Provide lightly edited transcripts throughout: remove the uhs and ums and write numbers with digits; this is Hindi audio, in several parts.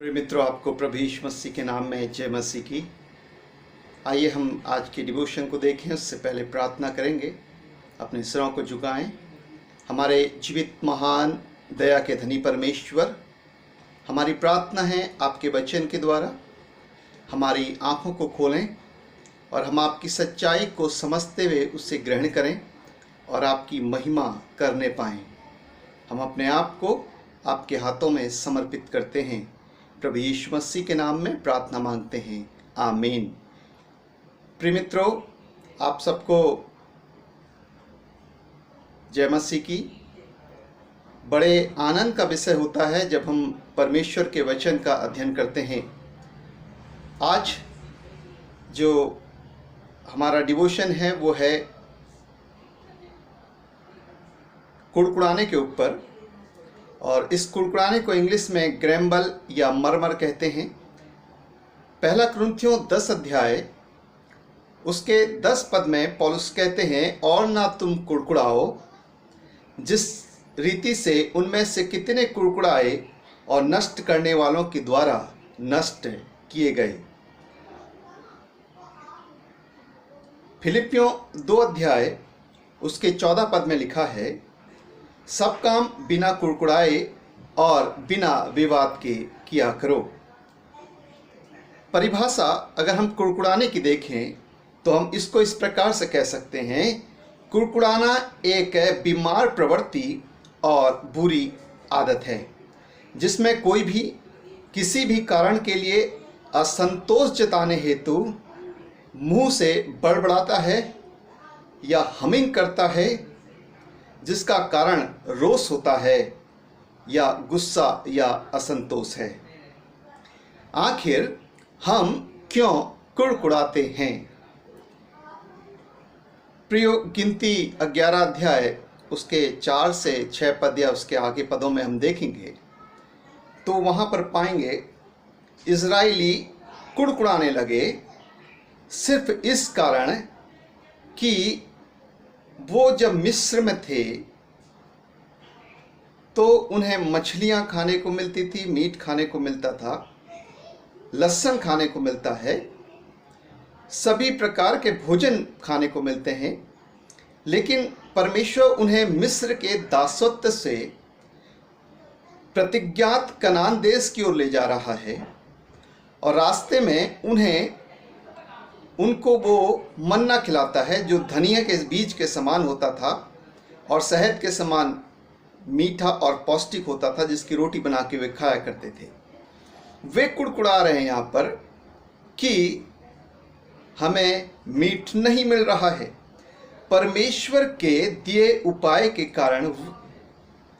प्रिय मित्रों, आपको प्रभु यीशु मसीह के नाम में जय मसीह की। आइए हम आज के डिवोशन को देखें। उससे पहले प्रार्थना करेंगे। अपने सिरों को झुकाएं। हमारे जीवित महान दया के धनी परमेश्वर, हमारी प्रार्थना है आपके वचन के द्वारा हमारी आँखों को खोलें और हम आपकी सच्चाई को समझते हुए उससे ग्रहण करें और आपकी महिमा करने पाएँ। हम अपने आप को आपके हाथों में समर्पित करते हैं। प्रभु यीशु मसीह के नाम में प्रार्थना मांगते हैं, आमीन। प्रिय मित्रों, आप सबको जय मसीह की। बड़े आनंद का विषय होता है जब हम परमेश्वर के वचन का अध्ययन करते हैं। आज जो हमारा डिवोशन है वो है कुड़कुड़ाने के ऊपर, और इस कुड़कुड़ाने को इंग्लिश में ग्रैम्बल या मरमर कहते हैं। पहला कुरिन्थियों 10 अध्याय उसके 10 पद में पौलुस कहते हैं, और ना तुम कुड़कुड़ाओ जिस रीति से उनमें से कितने कुड़कुड़ाए और नष्ट करने वालों के द्वारा नष्ट किए गए। फिलिपियों 2 अध्याय उसके 14 पद में लिखा है, सब काम बिना कुड़कुड़ाए और बिना विवाद के किया करो। परिभाषा अगर हम कुड़कुड़ाने की देखें तो हम इसको इस प्रकार से कह सकते हैं, कुड़कुड़ाना एक बीमार प्रवृत्ति और बुरी आदत है जिसमें कोई भी किसी भी कारण के लिए असंतोष जताने हेतु मुंह से बड़बड़ाता है या हमिंग करता है, जिसका कारण रोष होता है या गुस्सा या असंतोष है। आखिर हम क्यों कुड़कुड़ाते हैं? प्रियो, गिनती 11 अध्याय उसके 4 से 6 पद या उसके आगे पदों में हम देखेंगे तो वहाँ पर पाएंगे इजराइली कुड़कुड़ाने लगे सिर्फ इस कारण कि वो जब मिस्र में थे तो उन्हें मछलियां खाने को मिलती थी, मीट खाने को मिलता था, लहसुन खाने को मिलता है, सभी प्रकार के भोजन खाने को मिलते हैं। लेकिन परमेश्वर उन्हें मिस्र के दासत्व से प्रतिज्ञात कनान देश की ओर ले जा रहा है और रास्ते में उनको वो मन्ना खिलाता है जो धनिया के बीज के समान होता था और शहद के समान मीठा और पौष्टिक होता था, जिसकी रोटी बना के वे खाया करते थे। वे कुड़कुड़ा रहे हैं यहाँ पर कि हमें मीट नहीं मिल रहा है। परमेश्वर के दिए उपाय के कारण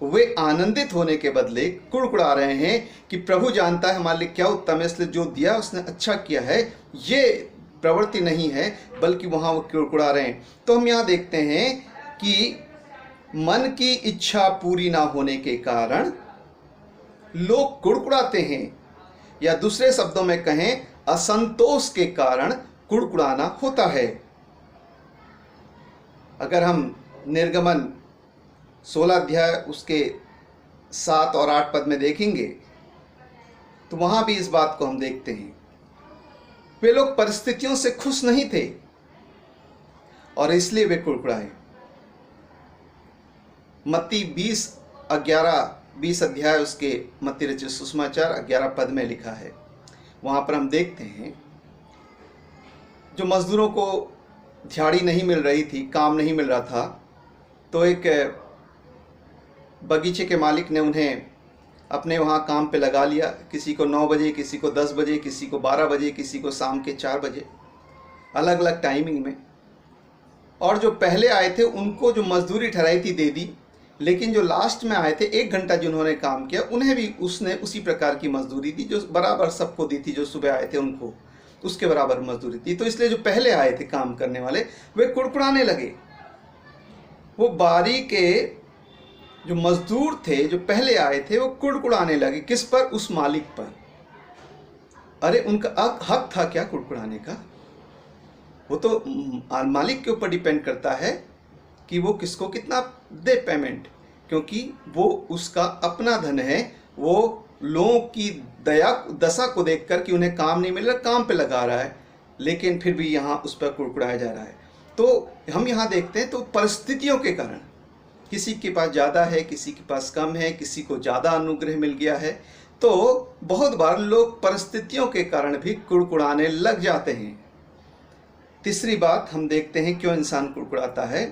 वे आनंदित होने के बदले कुड़कुड़ा रहे हैं कि प्रभु जानता है हमारे लिए क्या उत्तम है, इसलिए जो दिया उसने अच्छा किया है। ये प्रवृत्ति नहीं है, बल्कि वहाँ वो कुड़कुड़ा रहे हैं। तो हम यहाँ देखते हैं कि मन की इच्छा पूरी ना होने के कारण लोग कुड़कुड़ाते हैं, या दूसरे शब्दों में कहें असंतोष के कारण कुड़कुड़ाना होता है। अगर हम निर्गमन 16 अध्याय उसके 7 और 8 पद में देखेंगे तो वहाँ भी इस बात को हम देखते हैं। वे लोग परिस्थितियों से खुश नहीं थे और इसलिए वे कुड़कुड़ाए। मत्ती 20 अध्याय उसके मत्ती रचित सुसमाचार 11 पद में लिखा है। वहाँ पर हम देखते हैं जो मजदूरों को दिहाड़ी नहीं मिल रही थी, काम नहीं मिल रहा था, तो एक बगीचे के मालिक ने उन्हें अपने वहाँ काम पे लगा लिया। किसी को 9 बजे, किसी को 10 बजे, किसी को 12 बजे, किसी को शाम के 4 बजे, अलग अलग टाइमिंग में। और जो पहले आए थे उनको जो मजदूरी ठहराई थी दे दी, लेकिन जो लास्ट में आए थे 1 घंटा जिन्होंने काम किया उन्हें भी उसने उसी प्रकार की मजदूरी दी जो बराबर सबको दी थी। जो सुबह आए थे उनको उसके बराबर मजदूरी दी। तो इसलिए जो पहले आए थे काम करने वाले वे कुड़कुड़ाने लगे। वो बारी के जो मजदूर थे जो पहले आए थे वो कुड़कुड़ाने लगे। किस पर? उस मालिक पर। अरे उनका हक था क्या कुड़कुड़ाने का? वो तो मालिक के ऊपर डिपेंड करता है कि वो किसको कितना दे पेमेंट, क्योंकि वो उसका अपना धन है, वो लोगों की दशा को देखकर कि उन्हें काम नहीं मिल रहा, काम पे लगा रहा है, लेकिन फिर भी यहाँ उस पर कुड़कुड़ाया जा रहा है। तो हम यहाँ देखते हैं, तो परिस्थितियों के कारण किसी के पास ज़्यादा है, किसी के पास कम है, किसी को ज़्यादा अनुग्रह मिल गया है, तो बहुत बार लोग परिस्थितियों के कारण भी कुड़कुड़ाने लग जाते हैं। तीसरी बात हम देखते हैं क्यों इंसान कुड़कुड़ाता है।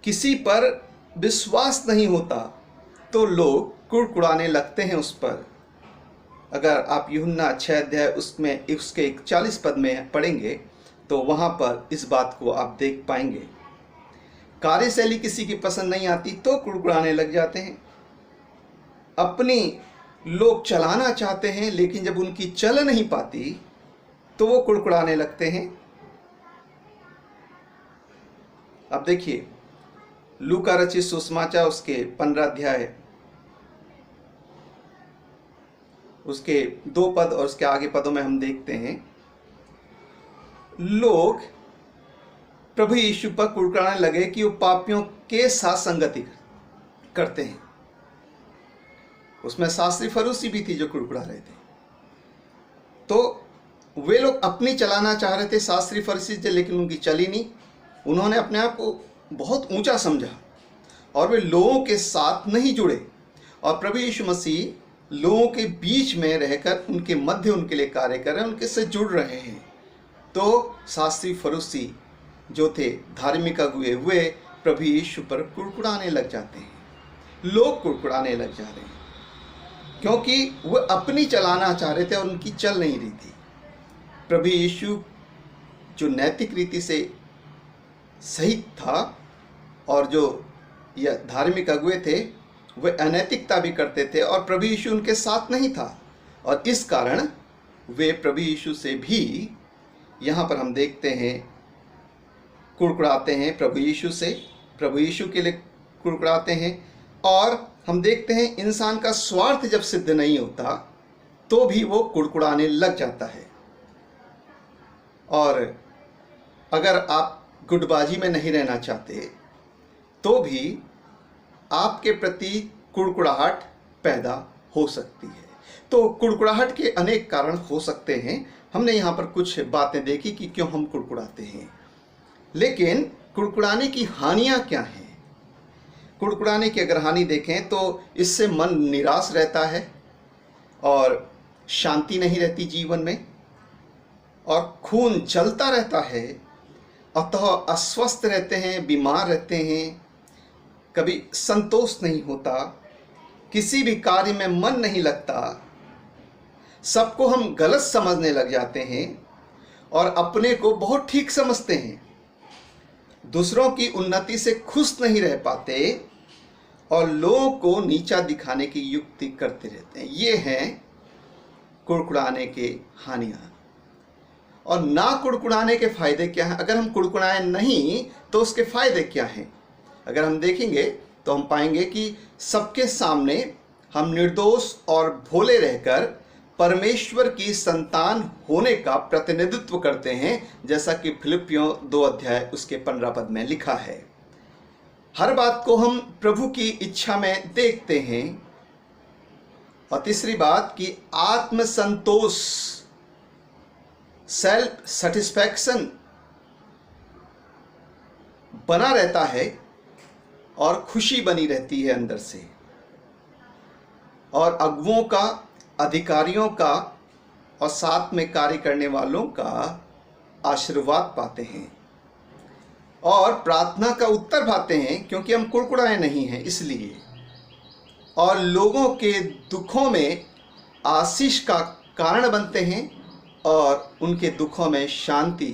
किसी पर विश्वास नहीं होता तो लोग कुड़कुड़ाने लगते हैं उस पर। अगर आप यूहन्ना 6 अध्याय उसमें उसके 41 पद में पढ़ेंगे तो वहाँ पर इस बात को आप देख पाएंगे। कार्यशैली किसी की पसंद नहीं आती तो कुड़कुड़ाने लग जाते हैं। अपनी लोग चलाना चाहते हैं, लेकिन जब उनकी चल नहीं पाती तो वो कुड़कुड़ाने लगते हैं। अब देखिए, लूका रचित सुसमाचार उसके 15 अध्याय उसके 2 पद और उसके आगे पदों में हम देखते हैं, लोग प्रभु यीशु पर कुड़कुड़ाने लगे कि वो पापियों के साथ संगति करते हैं। उसमें शास्त्री फरीसी भी थी जो कुड़कुड़ा रहे थे। तो वे लोग अपनी चलाना चाह रहे थे, शास्त्री फरीसी थे, लेकिन उनकी चली नहीं। उन्होंने अपने आप को बहुत ऊंचा समझा और वे लोगों के साथ नहीं जुड़े। और प्रभु यीशु मसीह लोगों के बीच में रहकर उनके मध्य उनके लिए कार्य कर रहे हैं, उनके से जुड़ रहे हैं। तो शास्त्री फरीसी जो थे, धार्मिक अगुए, वे प्रभु यीशु पर कुड़कुड़ाने लग जाते हैं। लोग कुड़कुड़ाने लग जा रहे हैं क्योंकि वो अपनी चलाना चाह रहे थे और उनकी चल नहीं रही थी। प्रभु यीशु जो नैतिक रीति से सही था और जो यह धार्मिक अगुए थे वे अनैतिकता भी करते थे और प्रभु यीशु उनके साथ नहीं था, और इस कारण वे प्रभु यीशु से भी यहाँ पर हम देखते हैं कुड़कुड़ाते हैं। प्रभु यीशु से, प्रभु यीशु के लिए कुड़कुड़ाते हैं। और हम देखते हैं इंसान का स्वार्थ जब सिद्ध नहीं होता तो भी वो कुड़कुड़ाने लग जाता है। और अगर आप गुटबाजी में नहीं रहना चाहते तो भी आपके प्रति कुड़कुड़ाहट पैदा हो सकती है। तो कुड़कुड़ाहट के अनेक कारण हो सकते हैं। हमने यहाँ पर कुछ बातें देखी कि क्यों हम कुड़कुड़ाते हैं, लेकिन कुड़कुड़ाने की हानियाँ क्या हैं। कुड़कुड़ाने की अगर हानि देखें तो इससे मन निराश रहता है और शांति नहीं रहती जीवन में, और खून जलता रहता है, अतः अस्वस्थ रहते हैं, बीमार रहते हैं, कभी संतोष नहीं होता, किसी भी कार्य में मन नहीं लगता, सबको हम गलत समझने लग जाते हैं और अपने को बहुत ठीक समझते हैं, दूसरों की उन्नति से खुश नहीं रह पाते और लोगों को नीचा दिखाने की युक्ति करते रहते हैं। ये हैं कुड़कुड़ाने के हानियाँ। और ना कुड़कुड़ाने के फायदे क्या हैं? अगर हम कुड़कुड़ाएं नहीं तो उसके फायदे क्या हैं? अगर हम देखेंगे तो हम पाएंगे कि सबके सामने हम निर्दोष और भोले रहकर परमेश्वर की संतान होने का प्रतिनिधित्व करते हैं, जैसा कि फिलिपियों 2 अध्याय उसके 15 पद में लिखा है। हर बात को हम प्रभु की इच्छा में देखते हैं। और तीसरी बात कि आत्मसंतोष, सेल्फ सेटिस्फैक्शन बना रहता है और खुशी बनी रहती है अंदर से, और अगुओं का, अधिकारियों का और साथ में कार्य करने वालों का आशीर्वाद पाते हैं और प्रार्थना का उत्तर पाते हैं, क्योंकि हम कुड़कुड़ाए नहीं हैं इसलिए। और लोगों के दुखों में आशीष का कारण बनते हैं और उनके दुखों में शांति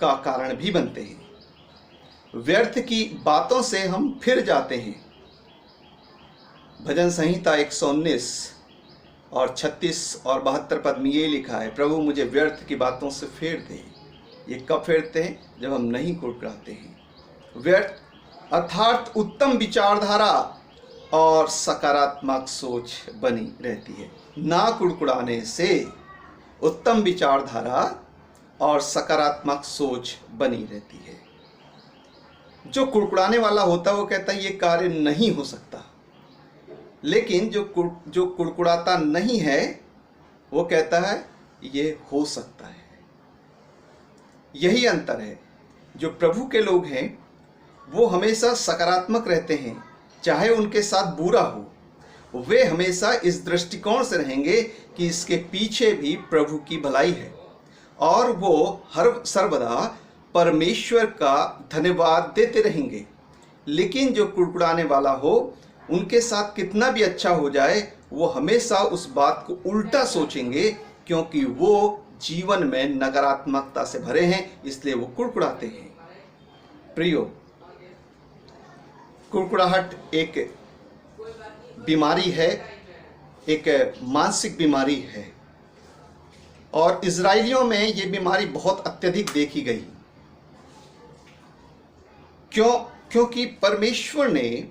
का कारण भी बनते हैं। व्यर्थ की बातों से हम फिर जाते हैं। भजन संहिता 119 और 36 और 72 पद में ये लिखा है, प्रभु मुझे व्यर्थ की बातों से फेर दे। ये कब फेरते हैं? जब हम नहीं कुड़कुड़ाते हैं। व्यर्थ अर्थात उत्तम विचारधारा और सकारात्मक सोच बनी रहती है। ना कुड़कुड़ाने से उत्तम विचारधारा और सकारात्मक सोच बनी रहती है। जो कुड़कुड़ाने वाला होता है वो कहता है ये कार्य नहीं हो सकता, लेकिन जो कुड़कुड़ाता नहीं है वो कहता है ये हो सकता है। यही अंतर है। जो प्रभु के लोग हैं वो हमेशा सकारात्मक रहते हैं, चाहे उनके साथ बुरा हो। वे हमेशा इस दृष्टिकोण से रहेंगे कि इसके पीछे भी प्रभु की भलाई है, और वो हर सर्वदा परमेश्वर का धन्यवाद देते रहेंगे। लेकिन जो कुड़कुड़ाने वाला हो, उनके साथ कितना भी अच्छा हो जाए, वो हमेशा उस बात को उल्टा सोचेंगे, क्योंकि वो जीवन में नकारात्मकता से भरे हैं, इसलिए वो कुड़कुड़ाते हैं। प्रियो, कुड़कुड़ाहट एक बीमारी है, एक मानसिक बीमारी है, और इजराइलियों में ये बीमारी बहुत अत्यधिक देखी गई। क्योंकि परमेश्वर ने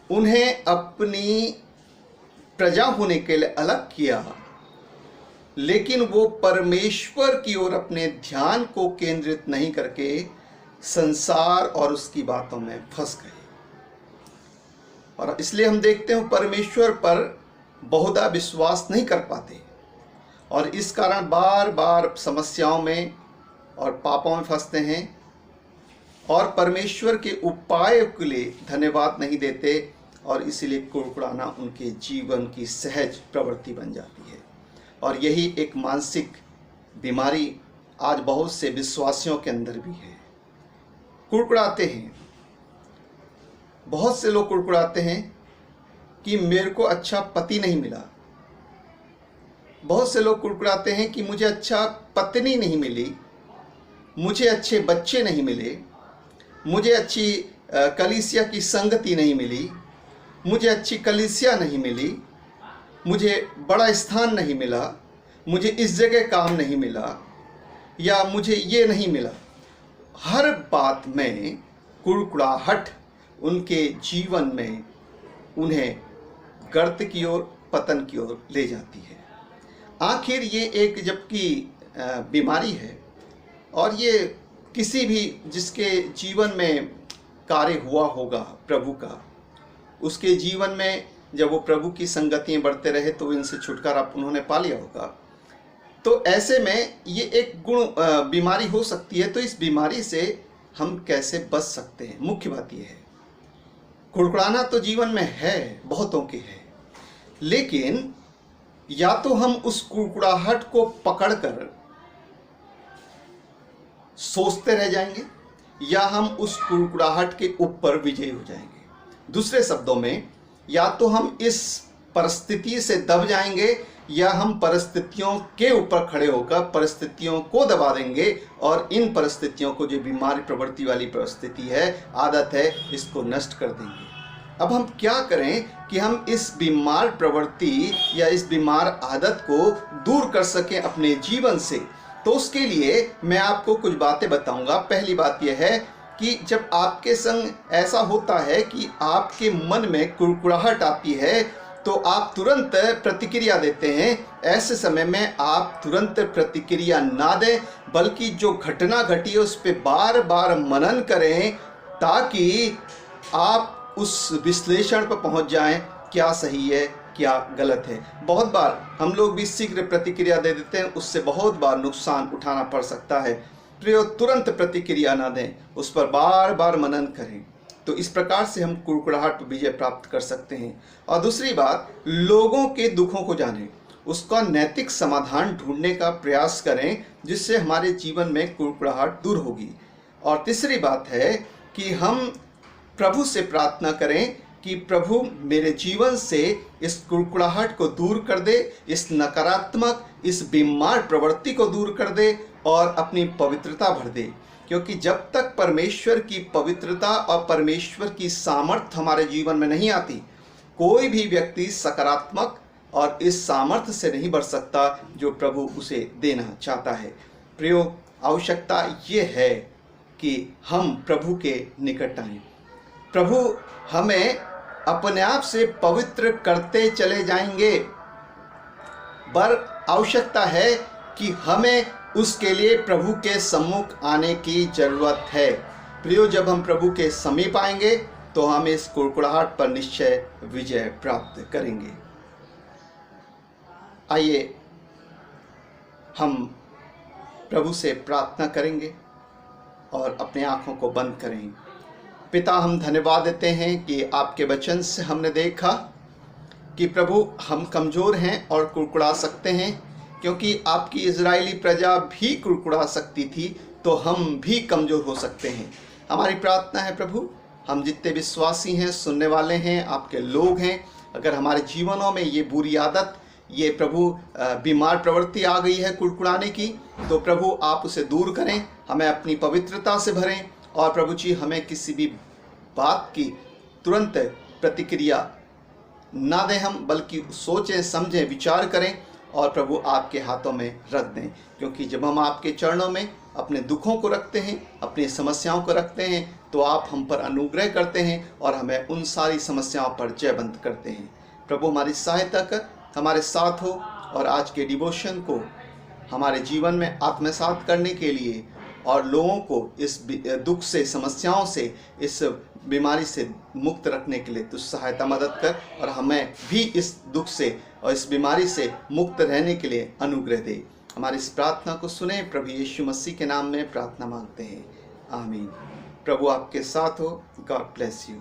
उन्हें अपनी प्रजा होने के लिए अलग किया, लेकिन वो परमेश्वर की ओर अपने ध्यान को केंद्रित नहीं करके संसार और उसकी बातों में फंस गए। और इसलिए हम देखते हैं परमेश्वर पर बहुधा विश्वास नहीं कर पाते, और इस कारण बार बार समस्याओं में और पापों में फंसते हैं, और परमेश्वर के उपाय के लिए धन्यवाद नहीं देते, और इसीलिए कुड़कुड़ाना उनके जीवन की सहज प्रवृत्ति बन जाती है। और यही एक मानसिक बीमारी आज बहुत से विश्वासियों के अंदर भी है। कुड़कुड़ाते हैं, बहुत से लोग कुड़कुड़ाते हैं कि मेरे को अच्छा पति नहीं मिला। बहुत से लोग कुड़कुड़ाते हैं कि मुझे अच्छा पत्नी नहीं मिली, मुझे अच्छे बच्चे नहीं मिले, मुझे अच्छी कलीसिया की संगति नहीं मिली, मुझे अच्छी कलीसिया नहीं मिली, मुझे बड़ा स्थान नहीं मिला, मुझे इस जगह काम नहीं मिला, या मुझे ये नहीं मिला। हर बात में कुड़कुड़ाहट उनके जीवन में उन्हें गर्त की ओर, पतन की ओर ले जाती है। आखिर ये एक जबकि बीमारी है, और ये किसी भी जिसके जीवन में कार्य हुआ होगा प्रभु का, उसके जीवन में जब वो प्रभु की संगतियाँ बढ़ते रहे तो इनसे छुटकारा उन्होंने पा लिया होगा। तो ऐसे में ये एक गुण बीमारी हो सकती है। तो इस बीमारी से हम कैसे बच सकते हैं? मुख्य बात यह है, कुड़कुड़ाना तो जीवन में है, बहुतों के है, लेकिन या तो हम उस कुड़कुड़ाहट को पकड़कर सोचते रह जाएंगे, या हम उस कुड़कुड़ाहट के ऊपर विजयी हो जाएंगे। दूसरे शब्दों में, या तो हम इस परिस्थिति से दब जाएंगे, या हम परिस्थितियों के ऊपर खड़े होकर परिस्थितियों को दबा देंगे, और इन परिस्थितियों को, जो बीमारी प्रवृत्ति वाली परिस्थिति है, आदत है, इसको नष्ट कर देंगे। अब हम क्या करें कि हम इस बीमार प्रवृत्ति या इस बीमार आदत को दूर कर सकें अपने जीवन से? तो उसके लिए मैं आपको कुछ बातें बताऊंगा। पहली बात यह है कि जब आपके संग ऐसा होता है कि आपके मन में कुड़कुड़ाहट आती है, तो आप तुरंत प्रतिक्रिया देते हैं। ऐसे समय में आप तुरंत प्रतिक्रिया ना दें, बल्कि जो घटना घटी है उस पर बार बार मनन करें, ताकि आप उस विश्लेषण पर पहुंच जाएं, क्या सही है क्या गलत है। बहुत बार हम लोग भी शीघ्र प्रतिक्रिया दे देते हैं, उससे बहुत बार नुकसान उठाना पड़ सकता है। प्रियो, तुरंत प्रतिक्रिया ना दें, उस पर बार बार मनन करें। तो इस प्रकार से हम कुड़कुड़ाहट पर विजय प्राप्त कर सकते हैं। और दूसरी बात, लोगों के दुखों को जानें, उसका नैतिक समाधान ढूंढने का प्रयास करें, जिससे हमारे जीवन में कुड़कुड़ाहट दूर होगी। और तीसरी बात है कि हम प्रभु से प्रार्थना करें कि प्रभु मेरे जीवन से इस कुड़कुड़ाहट को दूर कर दे, इस नकारात्मक, इस बीमार प्रवृत्ति को दूर कर दे, और अपनी पवित्रता भर दे। क्योंकि जब तक परमेश्वर की पवित्रता और परमेश्वर की सामर्थ्य हमारे जीवन में नहीं आती, कोई भी व्यक्ति सकारात्मक और इस सामर्थ्य से नहीं बढ़ सकता जो प्रभु उसे देना चाहता है। प्रियो, आवश्यकता ये है कि हम प्रभु के निकट आएं। प्रभु हमें अपने आप से पवित्र करते चले जाएंगे, पर आवश्यकता है कि हमें उसके लिए प्रभु के सम्मुख आने की जरूरत है। प्रियो, जब हम प्रभु के समीप आएंगे तो हम इस कुड़कुड़ाहट पर निश्चय विजय प्राप्त करेंगे। आइए हम प्रभु से प्रार्थना करेंगे और अपने आँखों को बंद करें। पिता, हम धन्यवाद देते हैं कि आपके वचन से हमने देखा कि प्रभु हम कमज़ोर हैं और कुड़कुड़ा सकते हैं, क्योंकि आपकी इज़राइली प्रजा भी कुड़कुड़ा सकती थी, तो हम भी कमज़ोर हो सकते हैं। हमारी प्रार्थना है प्रभु, हम जितने विश्वासी हैं, सुनने वाले हैं, आपके लोग हैं, अगर हमारे जीवनों में ये बुरी आदत, ये प्रभु बीमार प्रवृत्ति आ गई है कुड़कुड़ाने की, तो प्रभु आप उसे दूर करें, हमें अपनी पवित्रता से भरें और प्रभु जी हमें किसी भी बात की तुरंत प्रतिक्रिया ना दें हम, बल्कि सोचें, समझें, विचार करें और प्रभु आपके हाथों में रख दें। क्योंकि जब हम आपके चरणों में अपने दुखों को रखते हैं, अपनी समस्याओं को रखते हैं, तो आप हम पर अनुग्रह करते हैं और हमें उन सारी समस्याओं पर जयवंत करते हैं। प्रभु हमारी सहायता कर, हमारे साथ हो और आज के डिवोशन को हमारे जीवन में आत्मसात करने के लिए और लोगों को इस दुख से, समस्याओं से, इस बीमारी से मुक्त रखने के लिए तू सहायता मदद कर और हमें भी इस दुख से और इस बीमारी से मुक्त रहने के लिए अनुग्रह दे। हमारी इस प्रार्थना को सुने, प्रभु यीशु मसीह के नाम में प्रार्थना मांगते हैं, आमीन। प्रभु आपके साथ हो। God bless you.